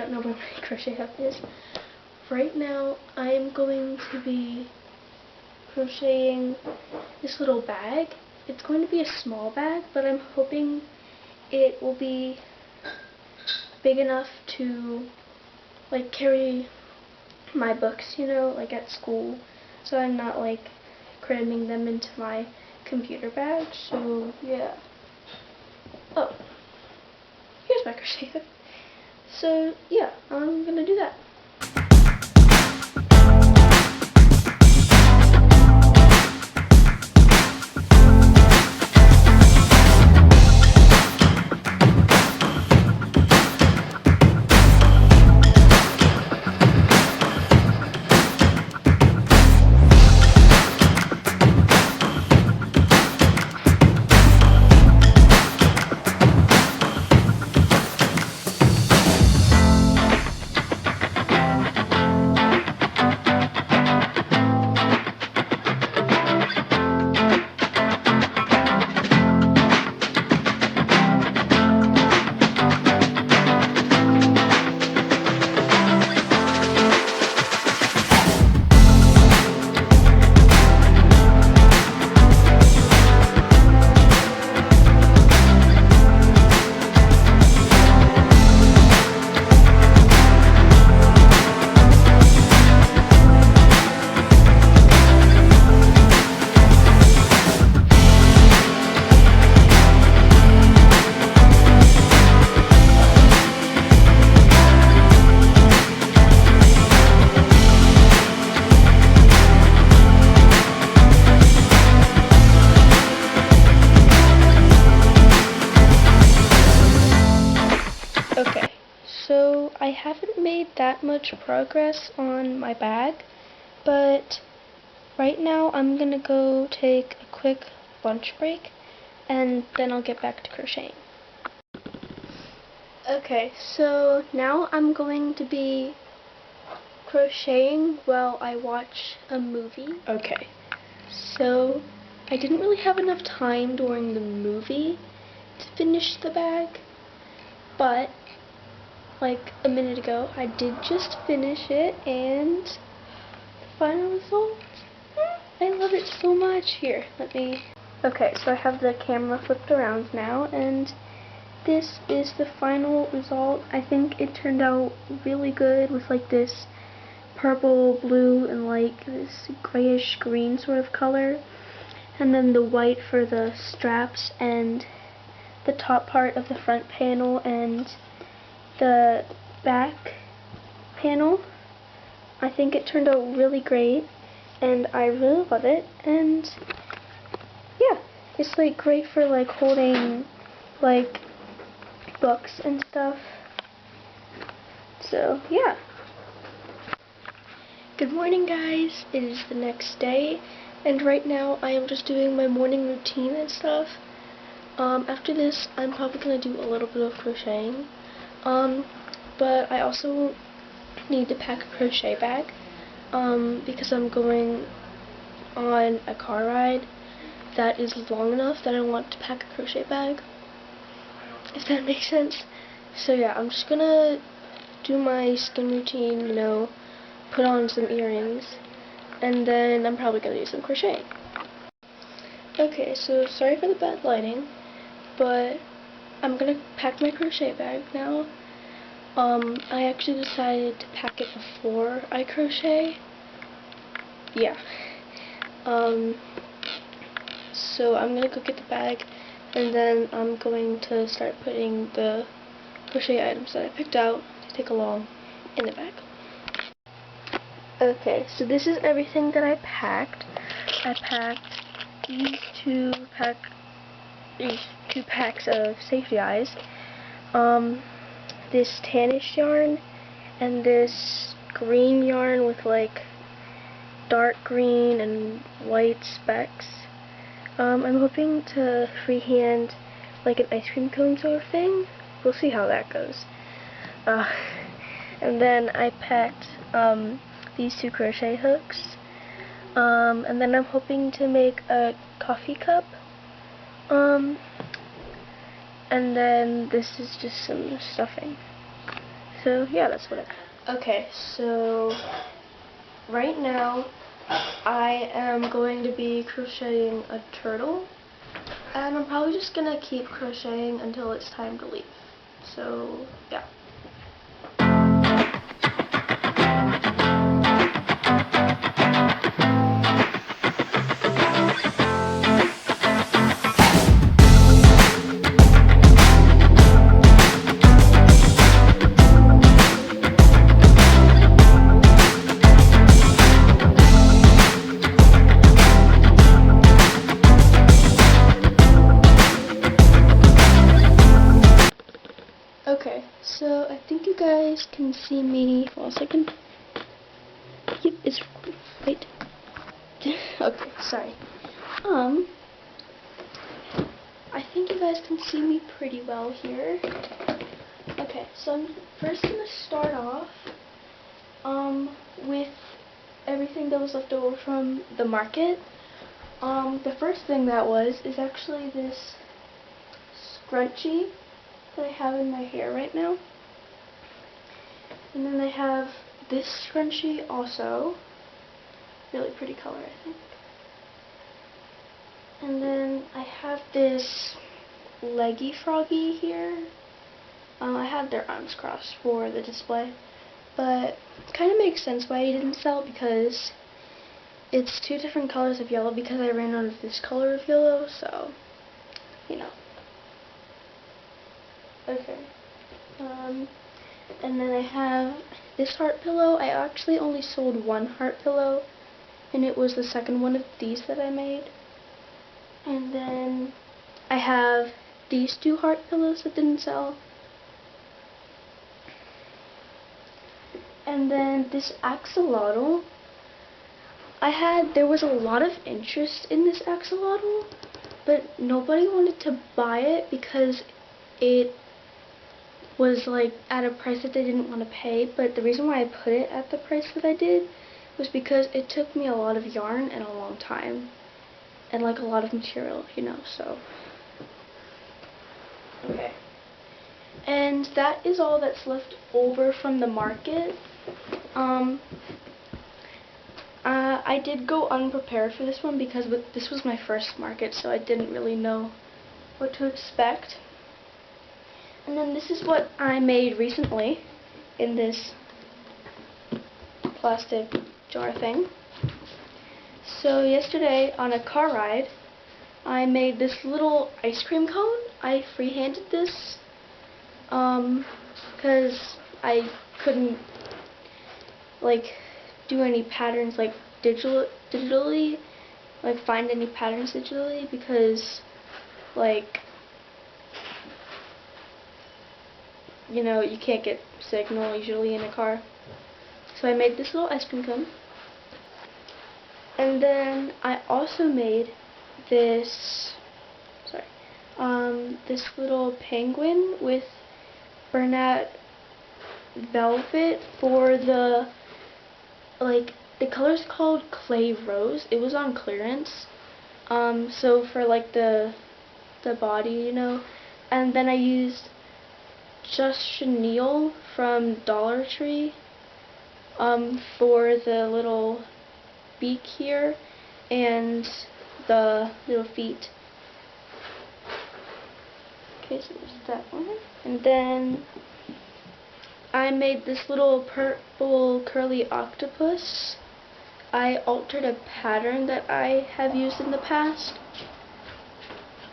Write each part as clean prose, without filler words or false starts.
don't know where my crochet hook is. Right now, I'm going to be crocheting this little bag. It's going to be a small bag, but I'm hoping it will be big enough to like carry my books, you know, like at school, so I'm not like cramming them into my computer bag. So yeah. Oh, here's my crochet hook. So yeah, I'm gonna do that. Okay, so I haven't made that much progress on my bag, but right now I'm gonna go take a quick lunch break and then I'll get back to crocheting. Okay, so now I'm going to be crocheting while I watch a movie. Okay, so I didn't really have enough time during the movie to finish the bag, but like a minute ago I did just finish it, and the final result, I love it so much. Here, let me... Okay, so I have the camera flipped around now, and this is the final result. I think it turned out really good with like this purple, blue, and like this grayish green sort of color, and then the white for the straps and the top part of the front panel and the back panel. I think it turned out really great and I really love it, and yeah, it's like great for like holding like books and stuff. So yeah. Good morning, guys. It is the next day, and right now I am just doing my morning routine and stuff. After this I'm probably gonna do a little bit of crocheting. But I also need to pack a crochet bag, because I'm going on a car ride that is long enough that I want to pack a crochet bag, if that makes sense. So yeah, I'm just gonna do my skin routine, you know, put on some earrings, and then I'm probably gonna do some crocheting. Okay, so sorry for the bad lighting, but I'm gonna pack my crochet bag now. I actually decided to pack it before I crochet. Yeah. So I'm gonna go get the bag, and then I'm going to start putting the crochet items that I picked out to take along in the bag. Okay, so this is everything that I packed. I packed these two packs of safety eyes. This tannish yarn and this green yarn with like dark green and white specks. I'm hoping to freehand like an ice cream cone sort of thing. We'll see how that goes. And then I packed these two crochet hooks. And then I'm hoping to make a coffee cup. And then this is just some stuffing. So yeah, that's what I got. Okay, so right now I am going to be crocheting a turtle, and I'm probably just gonna keep crocheting until it's time to leave. So yeah. Okay, so I think you guys can see me. Hold on a second. Yep, it's wait. Okay, sorry. I think you guys can see me pretty well here. Okay, so I'm first gonna start off with everything that was left over from the market. The first thing that was is actually this scrunchie that I have in my hair right now. And then I have this scrunchie also. Really pretty color, I think. And then I have this leggy froggy here. I had their arms crossed for the display, but it kind of makes sense why he didn't sell, because it's two different colors of yellow, because I ran out of this color of yellow, so, you know. Okay. And then I have this heart pillow. I actually only sold one heart pillow, and it was the second one of these that I made. And then I have these two heart pillows that didn't sell. And then this axolotl. There was a lot of interest in this axolotl, but nobody wanted to buy it because it was like at a price that they didn't want to pay. But the reason why I put it at the price that I did was because it took me a lot of yarn and a long time, and like a lot of material, you know, so. Okay. And that is all that's left over from the market. I did go unprepared for this one because this was my first market, so I didn't really know what to expect. And then this is what I made recently in this plastic jar thing. So yesterday on a car ride, I made this little ice cream cone. I freehanded this because I couldn't like do any patterns like digitally, like find any patterns digitally, because like, you know, you can't get signal usually in a car. So I made this little ice cream cone. And then I also made this, this little penguin with burlap velvet for the, like, the color's called Clay Rose. It was on clearance. So for like the body, you know. And then I used Just Chenille from Dollar Tree for the little beak here and the little feet. Okay, so there's that one. And then I made this little purple curly octopus. I altered a pattern that I have used in the past.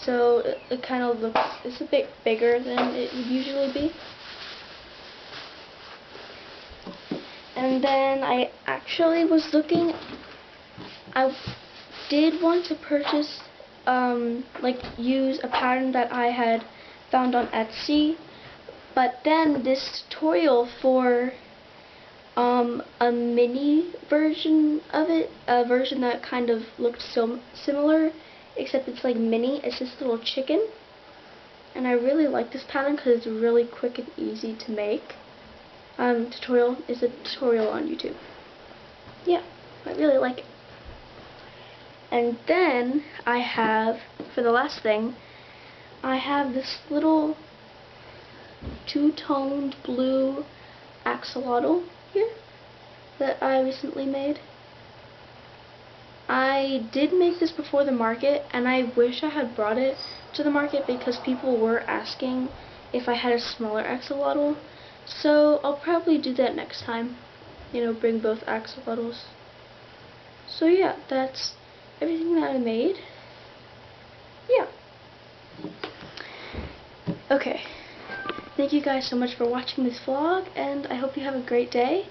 So it kind of looks, it's a bit bigger than it would usually be. And then I actually was looking, I did want to purchase, like use a pattern that I had found on Etsy, but then this tutorial for a mini version of it, a version that kind of looked so similar, except it's like mini. It's this little chicken, and I really like this pattern because it's really quick and easy to make. Tutorial is a tutorial on YouTube. Yeah, I really like it. And then I have, for the last thing, I have this little two-toned blue axolotl here that I recently made. I did make this before the market, and I wish I had brought it to the market because people were asking if I had a smaller axolotl. So I'll probably do that next time. You know, bring both axolotls. So yeah, that's everything that I made. Yeah. Okay. Thank you guys so much for watching this vlog, and I hope you have a great day.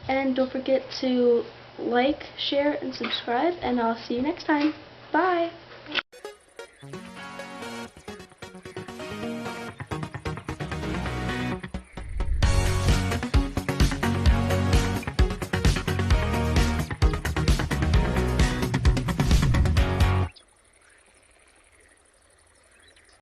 And don't forget to like, share, and subscribe, and I'll see you next time. Bye!